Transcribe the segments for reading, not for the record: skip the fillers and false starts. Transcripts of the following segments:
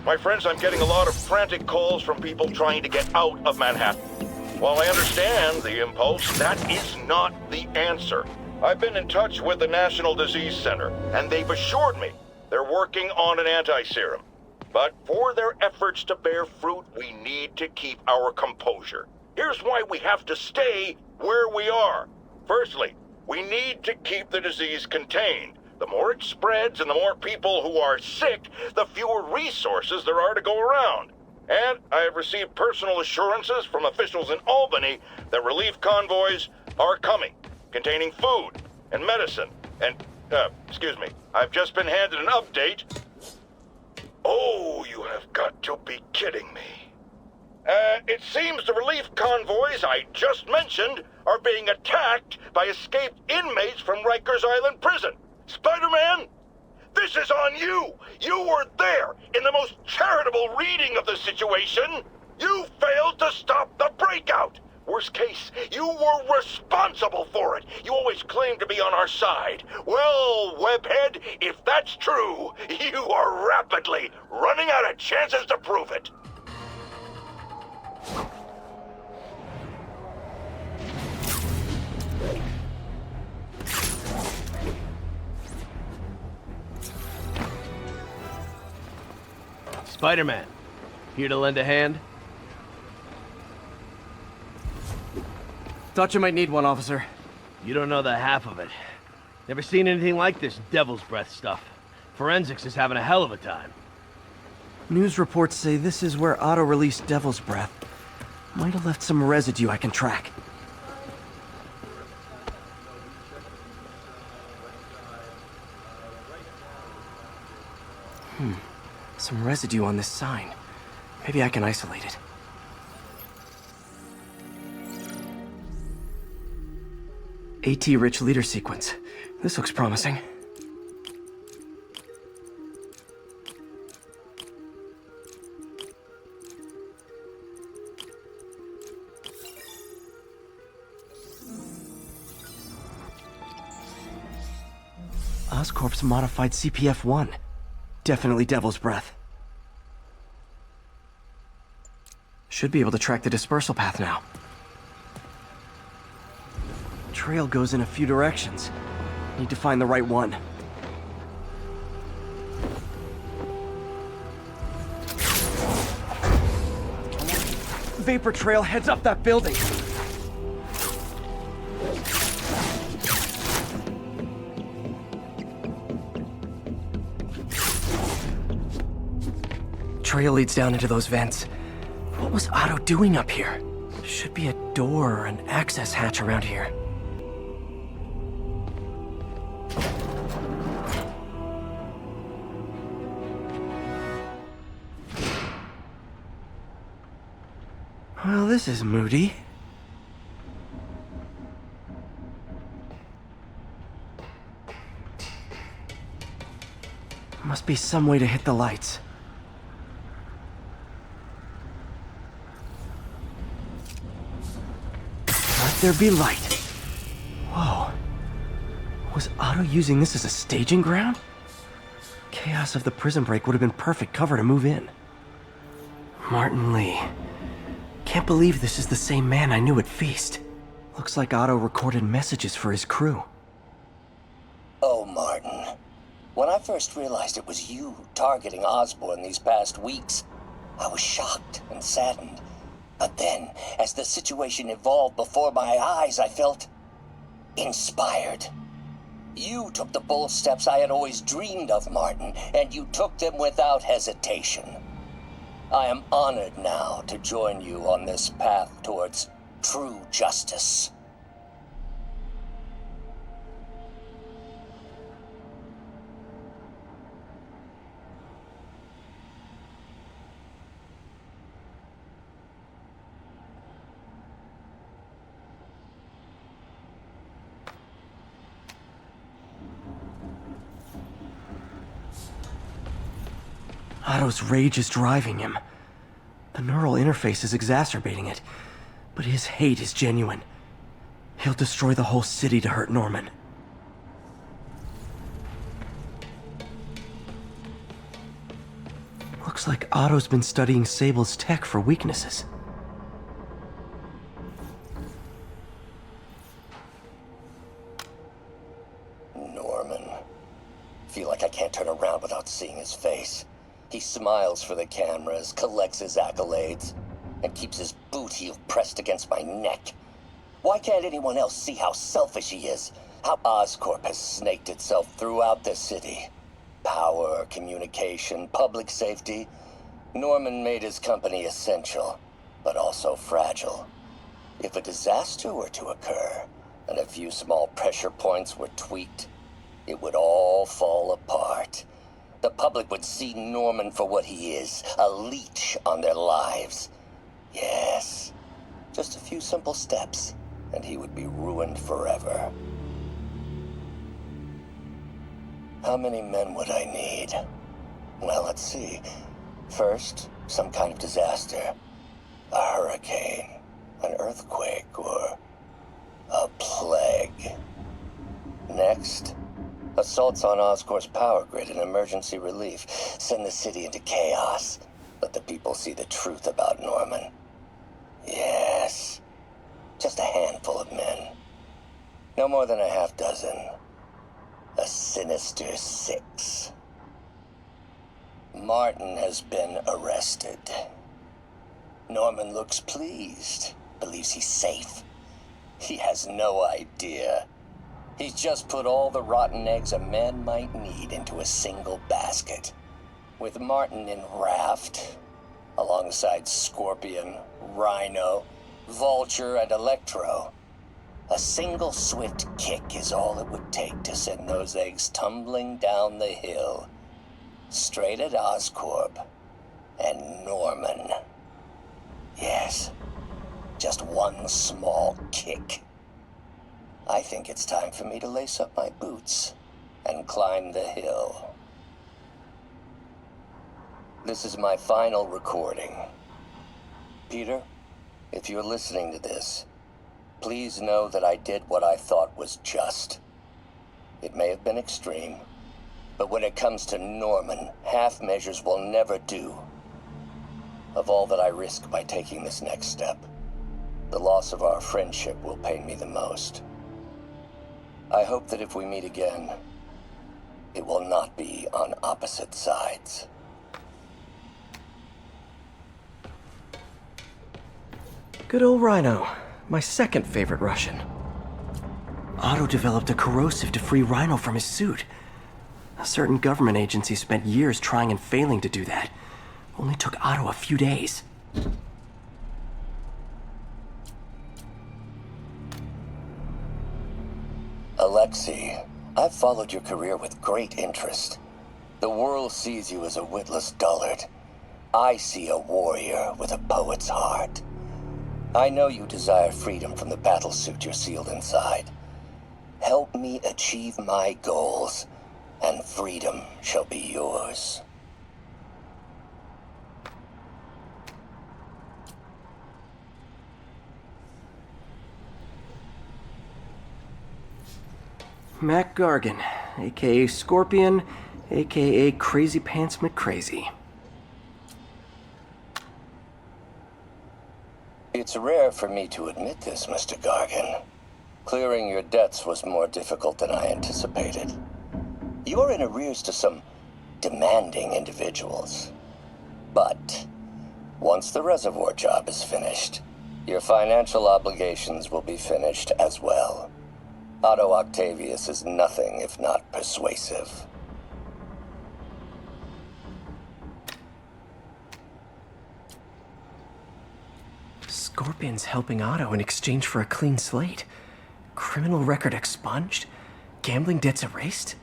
My friends, I'm getting a lot of frantic calls from people trying to get out of Manhattan. While I understand the impulse, that is not the answer. I've been in touch with the National Disease Center, and they've assured me they're working on an anti-serum. But for their efforts to bear fruit, we need to keep our composure. Here's why we have to stay where we are. Firstly, we need to keep the disease contained. The more it spreads and the more people who are sick, the fewer resources there are to go around. And I have received personal assurances from officials in Albany that relief convoys are coming, containing food and medicine. And, excuse me, I've just been handed an update. Oh, you have got to be kidding me. It seems the relief convoys I just mentioned are being attacked by escaped inmates from Rikers Island Prison. Spider-Man, this is on you! You were there in the most charitable reading of the situation! You failed to stop the breakout! Worst case, you were responsible for it! You always claimed to be on our side. Well, Webhead, if that's true, you are rapidly running out of chances to prove it! Spider-Man, here to lend a hand? Thought you might need one, officer. You don't know the half of it. Never seen anything like this devil's breath stuff. Forensics is having a hell of a time. News reports say this is where Otto released Devil's Breath. Might have left some residue I can track. Some residue on this sign. Maybe I can isolate it. AT-rich leader sequence. This looks promising. Oscorp's modified CPF-1. Definitely Devil's Breath. Should be able to track the dispersal path now. Trail goes in a few directions. Need to find the right one. Vapor trail heads up that building. Trail leads down into those vents. What was Otto doing up here? Should be a door or an access hatch around here. Well, this is moody. Must be some way to hit the lights. There be light. Whoa. Was Otto using this as a staging ground? Chaos of the prison break would have been perfect cover to move in. Martin Lee. Can't believe this is the same man I knew at Feast. Looks like Otto recorded messages for his crew. Oh, Martin. When I first realized it was you targeting Osborn these past weeks, I was shocked and saddened. But then, as the situation evolved before my eyes, I felt inspired. You took the bold steps I had always dreamed of, Martin, and you took them without hesitation. I am honored now to join you on this path towards true justice. Otto's rage is driving him. The neural interface is exacerbating it, but his hate is genuine. He'll destroy the whole city to hurt Norman. Looks like Otto's been studying Sable's tech for weaknesses. Norman. Feel like I can't turn around without seeing his face. He smiles for the cameras, collects his accolades, and keeps his boot heel pressed against my neck. Why can't anyone else see how selfish he is? How Oscorp has snaked itself throughout the city. Power, communication, public safety. Norman made his company essential, but also fragile. If a disaster were to occur, and a few small pressure points were tweaked, it would all fall apart. The public would see Norman for what he is, a leech on their lives. Yes, just a few simple steps, and he would be ruined forever. How many men would I need? Well, let's see. First, some kind of disaster. A hurricane, an earthquake, or a plague. Next, assaults on Oscorp's power grid and emergency relief. Send the city into chaos. Let the people see the truth about Norman. Yes, just a handful of men. No more than a half dozen. A sinister 6. Martin has been arrested. Norman looks pleased, believes he's safe. He has no idea. He's just put all the rotten eggs a man might need into a single basket. With Martin in raft, alongside Scorpion, Rhino, Vulture, and Electro, a single swift kick is all it would take to send those eggs tumbling down the hill, straight at Oscorp and Norman. Yes, just one small kick. I think it's time for me to lace up my boots and climb the hill. This is my final recording. Peter, if you're listening to this, please know that I did what I thought was just. It may have been extreme, but when it comes to Norman, half measures will never do. Of all that I risk by taking this next step, the loss of our friendship will pain me the most. I hope that if we meet again, it will not be on opposite sides. Good old Rhino. My second favorite Russian. Otto developed a corrosive to free Rhino from his suit. A certain government agency spent years trying and failing to do that. Only took Otto a few days. Alexei, I've followed your career with great interest. The world sees you as a witless dullard. I see a warrior with a poet's heart. I know you desire freedom from the battlesuit you're sealed inside. Help me achieve my goals, and freedom shall be yours. Mac Gargan, aka Scorpion, aka Crazy Pants McCrazy. It's rare for me to admit this, Mr. Gargan. Clearing your debts was more difficult than I anticipated. You're in arrears to some demanding individuals. But once the reservoir job is finished, your financial obligations will be finished as well. Otto Octavius is nothing if not persuasive. Scorpion's helping Otto in exchange for a clean slate. Criminal record expunged? Gambling debts erased?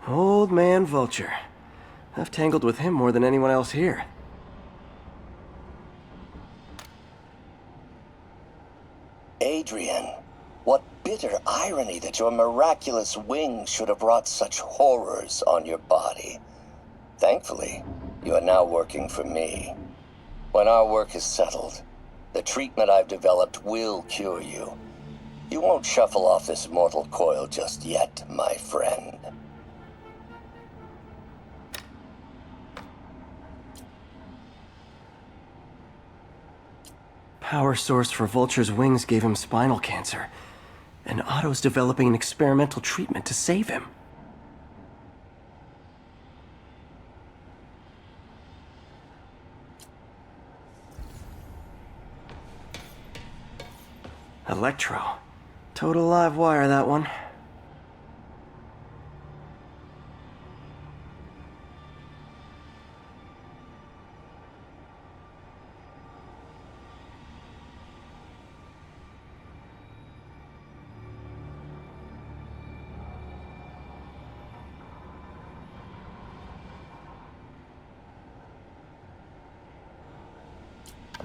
Old man Vulture. I've tangled with him more than anyone else here. Adrian, what bitter irony that your miraculous wings should have wrought such horrors on your body. Thankfully, you are now working for me. When our work is settled, the treatment I've developed will cure you. You won't shuffle off this mortal coil just yet, my friend. Power source for Vulture's wings gave him spinal cancer, and Otto's developing an experimental treatment to save him. Electro. Total live wire, that one.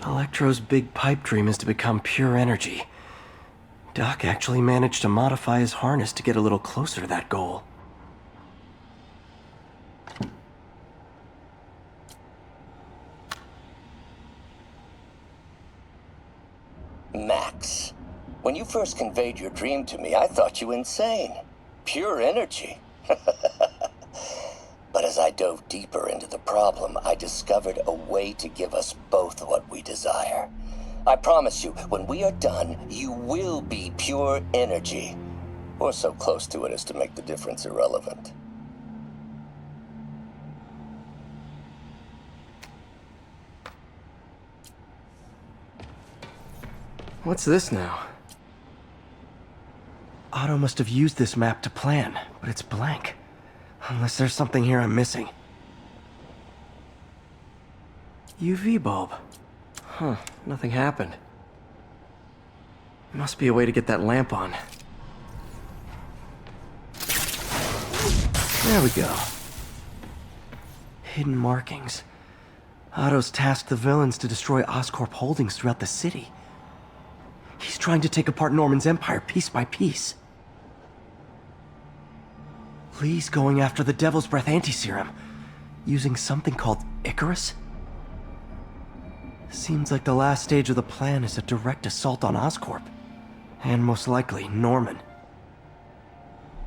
Electro's big pipe dream is to become pure energy. Doc actually managed to modify his harness to get a little closer to that goal. Max, when you first conveyed your dream to me, I thought you insane. Pure energy. But as I dove deeper into the problem, I discovered a way to give us both what we desire. I promise you, when we are done, you will be pure energy. Or so close to it as to make the difference irrelevant. What's this now? Otto must have used this map to plan, but it's blank. Unless there's something here I'm missing. UV bulb. Huh, nothing happened. Must be a way to get that lamp on. There we go. Hidden markings. Otto's tasked the villains to destroy Oscorp holdings throughout the city. He's trying to take apart Norman's empire piece by piece. Lee's going after the Devil's Breath anti-serum, using something called Icarus? Seems like the last stage of the plan is a direct assault on Oscorp. And most likely, Norman.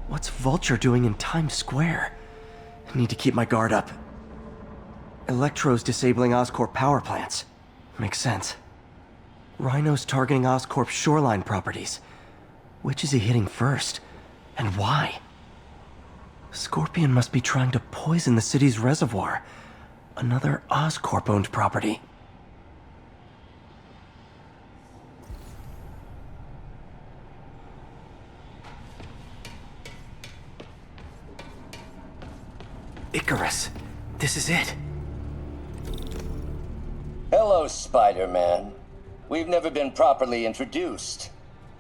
What's Vulture doing in Times Square? I need to keep my guard up. Electro's disabling Oscorp power plants. Makes sense. Rhino's targeting Oscorp's shoreline properties. Which is he hitting first? And why? Scorpion must be trying to poison the city's reservoir. Another Oscorp-owned property. Icarus. This is it. Hello, Spider-Man. We've never been properly introduced.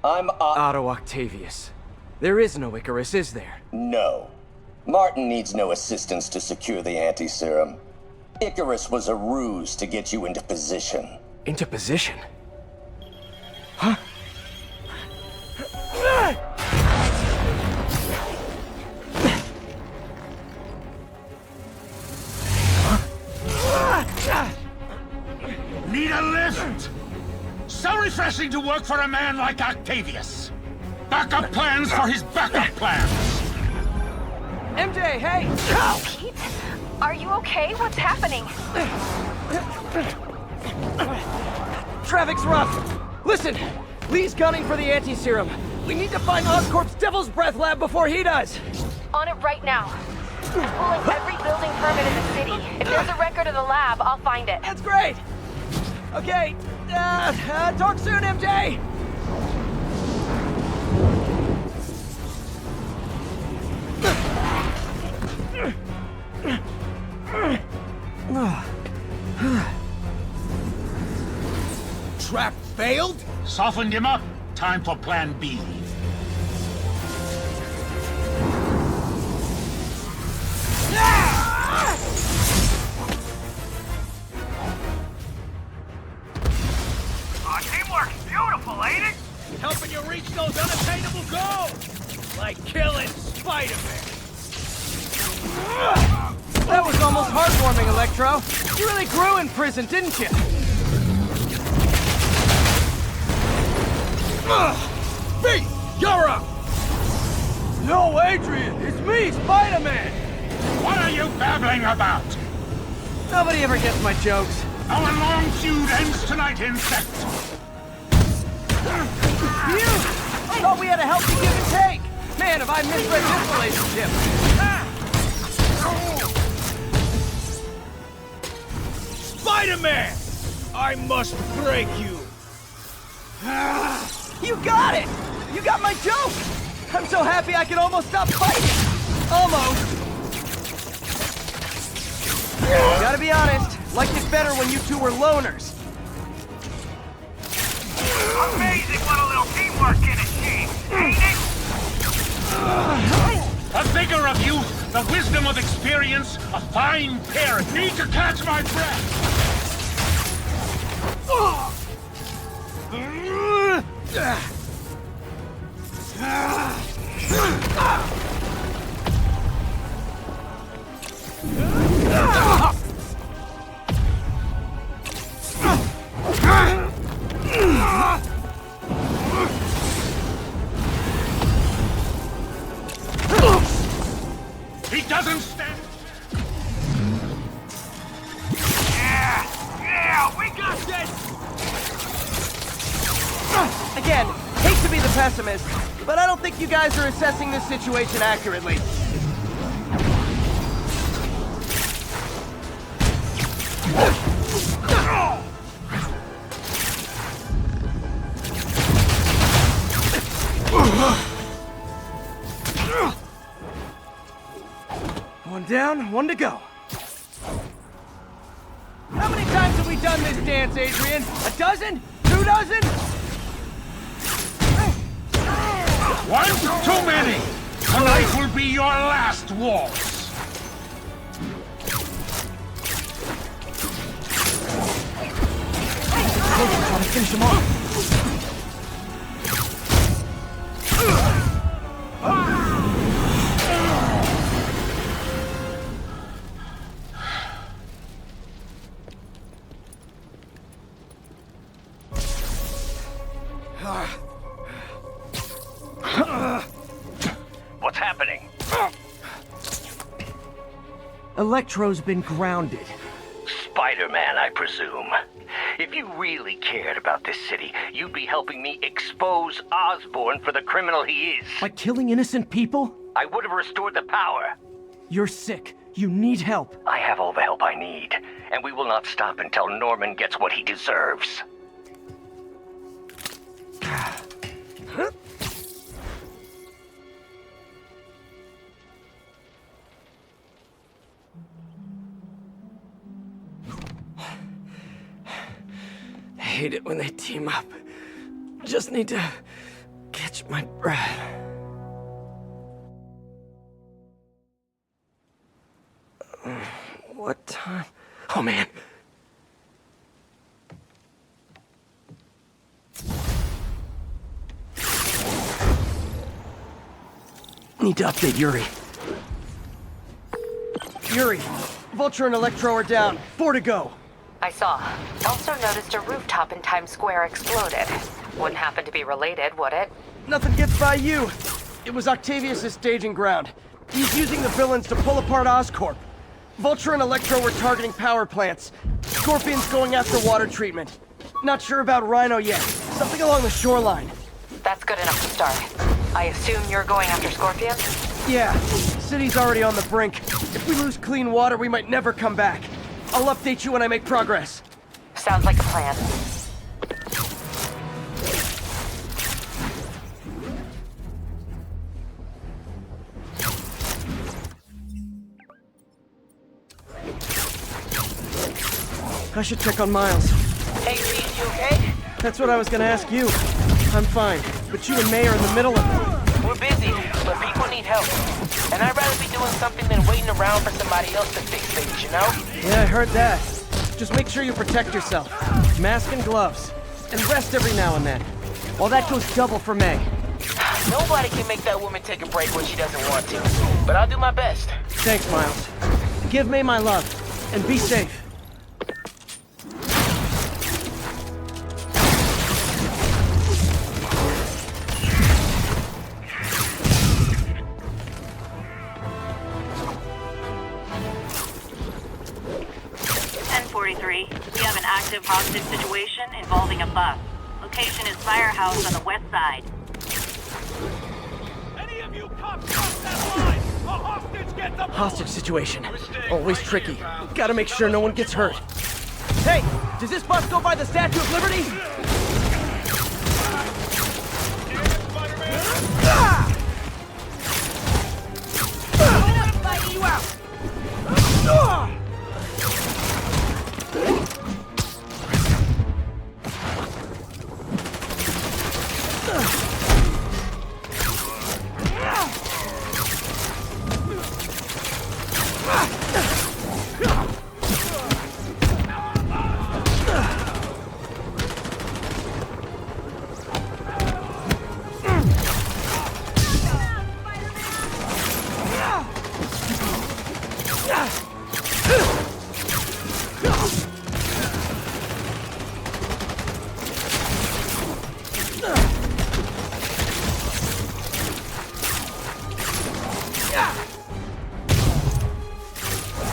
I'm Otto Octavius. There is no Icarus, is there? No. Martin needs no assistance to secure the anti-serum. Icarus was a ruse to get you into position. Into position? Huh? Need a lift? So refreshing to work for a man like Octavius. Backup plans for his backup plans. MJ, hey! Pete? Are you okay? What's happening? Traffic's rough. Listen, Lee's gunning for the anti-serum. We need to find Oscorp's Devil's Breath lab before he does. On it right now. I'm pulling every building permit in the city. If there's a record of the lab, I'll find it. That's great! Okay, talk soon, MJ! Trap failed? Softened him up. Time for plan B. Teamwork, beautiful, ain't it? Helping you reach those unattainable goals, like killing Spider-Man. That was almost heartwarming, Electro. You really grew in prison, didn't you? feet! You're up! No, Adrian! It's me, Spider-Man! What are you babbling about? Nobody ever gets my jokes. Our long feud ends tonight, insect! You! I thought we had a healthy give and take! Man, have I misread this relationship! Spider-Man! I must break you! You got it! You got my joke! I'm so happy I can almost stop fighting! Almost! Gotta be honest, liked it better when you two were loners. Amazing what a little teamwork can achieve, ain't it? The vigor of youth, the wisdom of experience, a fine pair. Need to catch my breath! He doesn't stand. Yeah, we got this! Again, hate to be the pessimist, but I don't think you guys are assessing this situation accurately. One down, one to go. How many times have we done this dance, Adrian? A dozen? 2 dozen? One too many! Tonight will be your last waltz! Trying to finish him off. What's happening? Electro's been grounded. Spider-Man, I presume. If you really cared about this city, you'd be helping me expose Osborn for the criminal he is. By killing innocent people? I would have restored the power. You're sick. You need help. I have all the help I need, and we will not stop until Norman gets what he deserves. I hate it when they team up. Just need to catch my breath. What time? Oh, man. Need to update Yuri. Yuri, Vulture and Electro are down. 4 to go. I saw. Also noticed a rooftop in Times Square exploded. Wouldn't happen to be related, would it? Nothing gets by you. It was Octavius' staging ground. He's using the villains to pull apart Oscorp. Vulture and Electro were targeting power plants. Scorpion's going after water treatment. Not sure about Rhino yet. Something along the shoreline. That's good enough to start. I assume you're going after Scorpion? Yeah, city's already on the brink. If we lose clean water, we might never come back. I'll update you when I make progress. Sounds like a plan. I should check on Miles. Hey, Reed, you okay? That's what I was gonna ask you. I'm fine, but you and May are in the middle of it. We're busy, but people need help. And I'd rather be doing something than waiting around for somebody else to fix things, you know? Yeah, I heard that. Just make sure you protect yourself. Mask and gloves. And rest every now and then. Well, that goes double for May. Nobody can make that woman take a break when she doesn't want to. But I'll do my best. Thanks, Miles. Give May my love, and be safe. 3, we have an active hostage situation involving a bus. Location is Firehouse on the west side. Any of you cops cross that line! A hostage gets aboard! Hostage situation. Always tricky. Gotta make sure no one gets hurt. Hey, does this bus go by the Statue of Liberty? You out!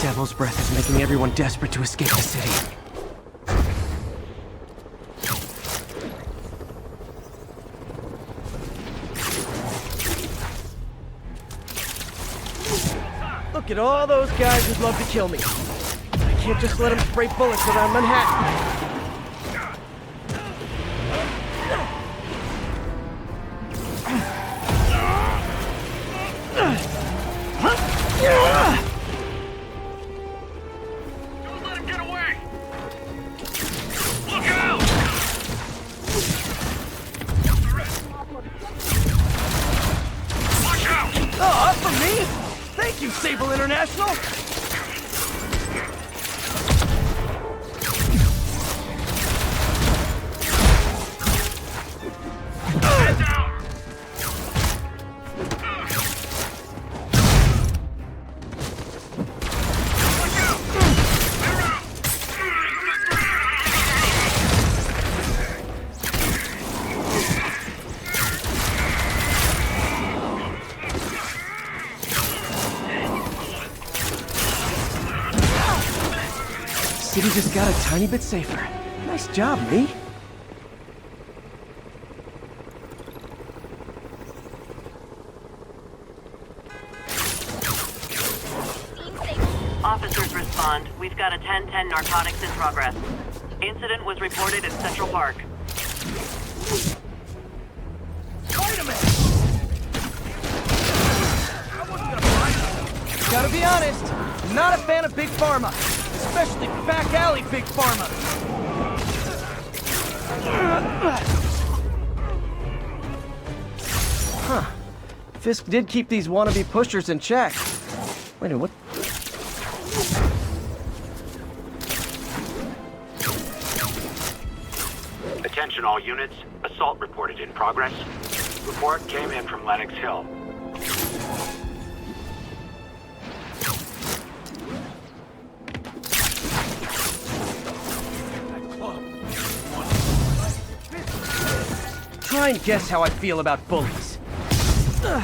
Devil's breath is making everyone desperate to escape the city. Look at all those guys who'd love to kill me. I can't just let them spray bullets around Manhattan. Don't let him get away! Look out! Watch out! Oh, up for me? Thank you, Sable International! Head down! City just got a tiny bit safer. Nice job, me. Officers respond. We've got a 10-10 narcotics in progress. Incident was reported in Central Park. Wait a minute! Gotta be honest, I'm not a fan of Big Pharma. Especially back alley Big Pharma. Huh. Fisk did keep these wannabe pushers in check. Wait a minute, what? Attention all units. Assault reported in progress. Report came in from Lenox Hill. Try and guess how I feel about bullies. Ugh.